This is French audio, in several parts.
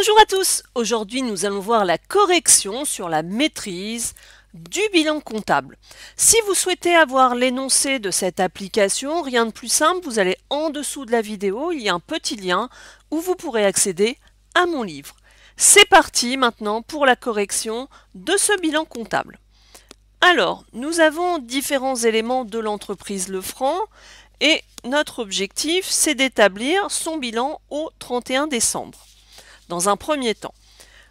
Bonjour à tous, aujourd'hui nous allons voir la correction sur la maîtrise du bilan comptable. Si vous souhaitez avoir l'énoncé de cette application, rien de plus simple, vous allez en dessous de la vidéo, il y a un petit lien où vous pourrez accéder à mon livre. C'est parti maintenant pour la correction de ce bilan comptable. Alors, nous avons différents éléments de l'entreprise Lefranc et notre objectif c'est d'établir son bilan au 31 décembre. Dans un premier temps.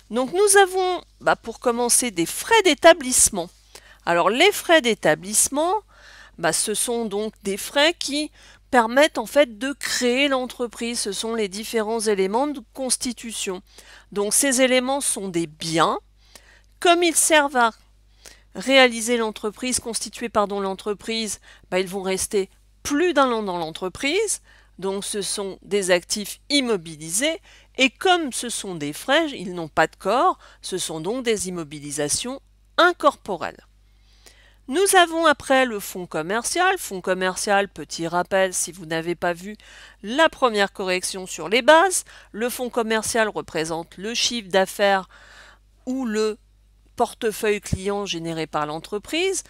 Donc nous avons, pour commencer, des frais d'établissement. Alors les frais d'établissement, ce sont donc des frais qui permettent en fait de créer l'entreprise. Ce sont les différents éléments de constitution. Donc ces éléments sont des biens. Comme ils servent à réaliser l'entreprise, constituer l'entreprise, ils vont rester plus d'un an dans l'entreprise. Donc ce sont des actifs immobilisés et comme ce sont des frais, ils n'ont pas de corps, ce sont donc des immobilisations incorporelles. Nous avons après le fonds commercial. Fonds commercial, petit rappel si vous n'avez pas vu la première correction sur les bases, le fonds commercial représente le chiffre d'affaires ou le portefeuille client généré par l'entreprise.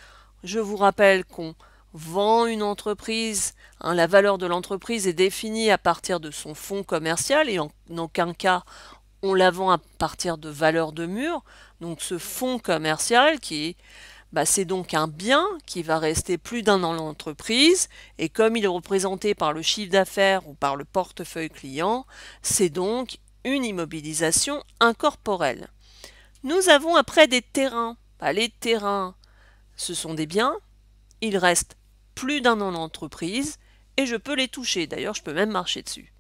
Je vous rappelle qu'on vend une entreprise, la valeur de l'entreprise est définie à partir de son fonds commercial et en aucun cas on la vend à partir de valeur de mur. Donc ce fonds commercial c'est donc un bien qui va rester plus d'un an dans l'entreprise et comme il est représenté par le chiffre d'affaires ou par le portefeuille client, c'est donc une immobilisation incorporelle. Nous avons après des terrains. Les terrains, ce sont des biens, ils restent plus d'un an d'entreprise et je peux les toucher. D'ailleurs, je peux même marcher dessus.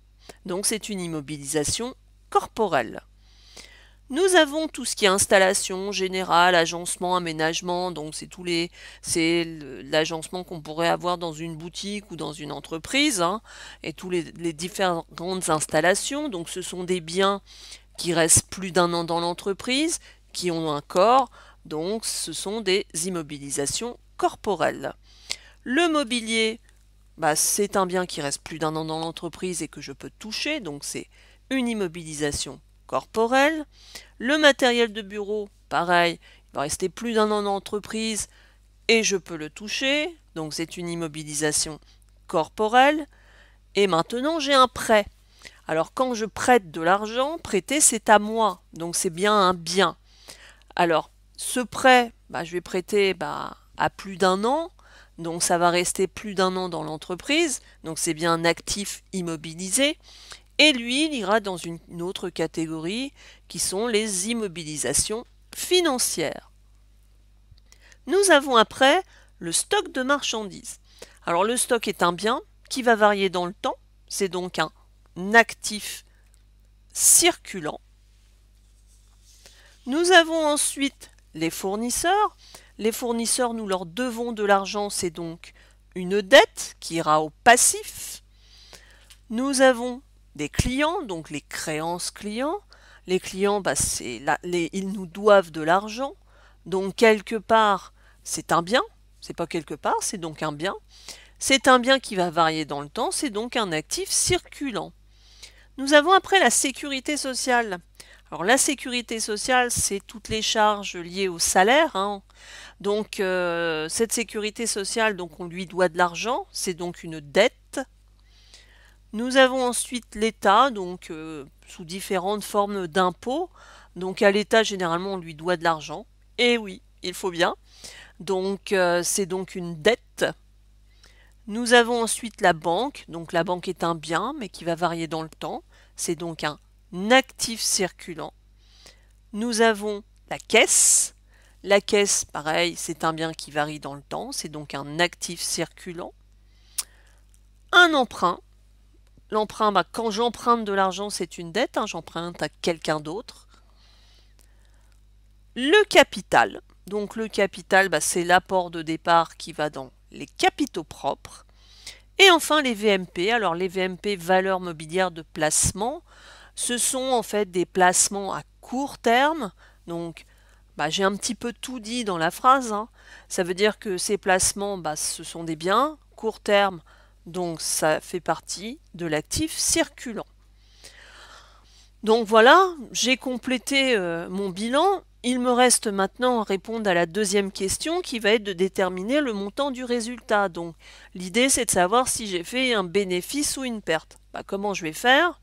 Donc c'est une immobilisation corporelle. Nous avons tout ce qui est installation générale, agencement, aménagement. Donc c'est l'agencement qu'on pourrait avoir dans une boutique ou dans une entreprise, et tous les différentes installations. Donc ce sont des biens qui restent plus d'un an dans l'entreprise, qui ont un corps. Donc ce sont des immobilisations corporelles. Le mobilier, c'est un bien qui reste plus d'un an dans l'entreprise et que je peux toucher, donc c'est une immobilisation corporelle. Le matériel de bureau, pareil, il va rester plus d'un an dans l'entreprise et je peux le toucher, donc c'est une immobilisation corporelle. Et maintenant j'ai un prêt. Alors quand je prête de l'argent, prêter c'est à moi, donc c'est bien un bien. Alors ce prêt, je vais prêter à plus d'un an. Donc ça va rester plus d'un an dans l'entreprise, donc c'est bien un actif immobilisé. Et lui, il ira dans une autre catégorie qui sont les immobilisations financières. Nous avons après le stock de marchandises. Alors le stock est un bien qui va varier dans le temps, c'est donc un actif circulant. Nous avons ensuite les fournisseurs. Les fournisseurs, nous leur devons de l'argent, c'est donc une dette qui ira au passif. Nous avons des clients, donc les créances clients. Les clients, ils nous doivent de l'argent. Donc quelque part, c'est un bien. C'est pas quelque part, c'est donc un bien. C'est un bien qui va varier dans le temps, c'est donc un actif circulant. Nous avons après la sécurité sociale. Alors la sécurité sociale, c'est toutes les charges liées au salaire. Donc cette sécurité sociale, donc on lui doit de l'argent, c'est donc une dette. Nous avons ensuite l'État, donc sous différentes formes d'impôts. Donc à l'État, généralement, on lui doit de l'argent. Et oui, il faut bien. Donc c'est donc une dette. Nous avons ensuite la banque. Donc la banque est un bien, mais qui va varier dans le temps. C'est donc un actif circulant. Nous avons la caisse. La caisse, pareil, c'est un bien qui varie dans le temps, c'est donc un actif circulant. Un emprunt. L'emprunt, quand j'emprunte de l'argent, c'est une dette, j'emprunte à quelqu'un d'autre. Le capital. Donc le capital, c'est l'apport de départ qui va dans les capitaux propres. Et enfin les VMP. Alors les VMP, valeurs mobilières de placement, ce sont en fait des placements à court terme. Donc j'ai un petit peu tout dit dans la phrase. Ça veut dire que ces placements, ce sont des biens court terme, donc ça fait partie de l'actif circulant. Donc voilà, j'ai complété mon bilan. Il me reste maintenant à répondre à la deuxième question qui va être de déterminer le montant du résultat. Donc l'idée c'est de savoir si j'ai fait un bénéfice ou une perte. Comment je vais faire?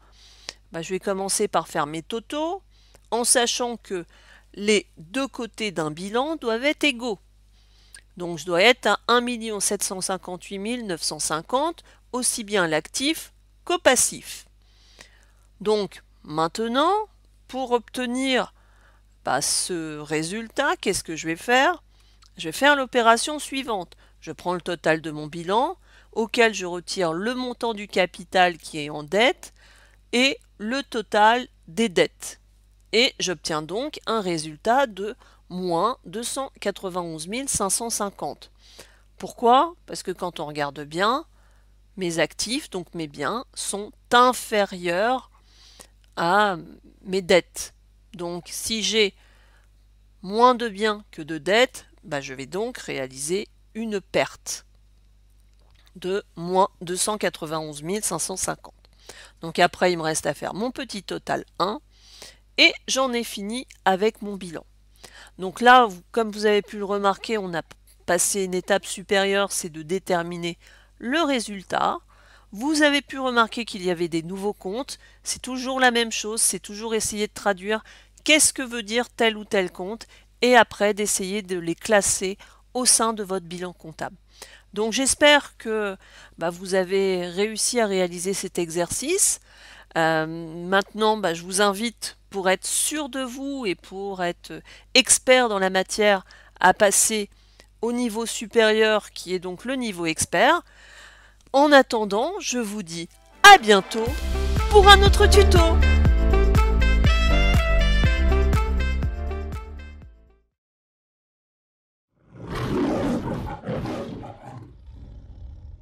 Je vais commencer par faire mes totaux en sachant que les deux côtés d'un bilan doivent être égaux. Donc je dois être à 1 758 950, aussi bien l'actif qu'au passif. Donc maintenant, pour obtenir ce résultat, qu'est-ce que je vais faire? Je vais faire l'opération suivante. Je prends le total de mon bilan, auquel je retire le montant du capital qui est en dette et le total des dettes. Et j'obtiens donc un résultat de moins 291 550. Pourquoi? Parce que quand on regarde bien, mes actifs, donc mes biens, sont inférieurs à mes dettes. Donc si j'ai moins de biens que de dettes, je vais donc réaliser une perte de moins 291 550. Donc après, il me reste à faire mon petit total 1 et j'en ai fini avec mon bilan. Donc là, comme vous avez pu le remarquer, on a passé une étape supérieure, c'est de déterminer le résultat. Vous avez pu remarquer qu'il y avait des nouveaux comptes. C'est toujours la même chose, c'est toujours essayer de traduire qu'est-ce que veut dire tel ou tel compte et après d'essayer de les classer au sein de votre bilan comptable. Donc j'espère que vous avez réussi à réaliser cet exercice. Maintenant, je vous invite, pour être sûr de vous et pour être expert dans la matière, à passer au niveau supérieur qui est donc le niveau expert. En attendant, je vous dis à bientôt pour un autre tuto.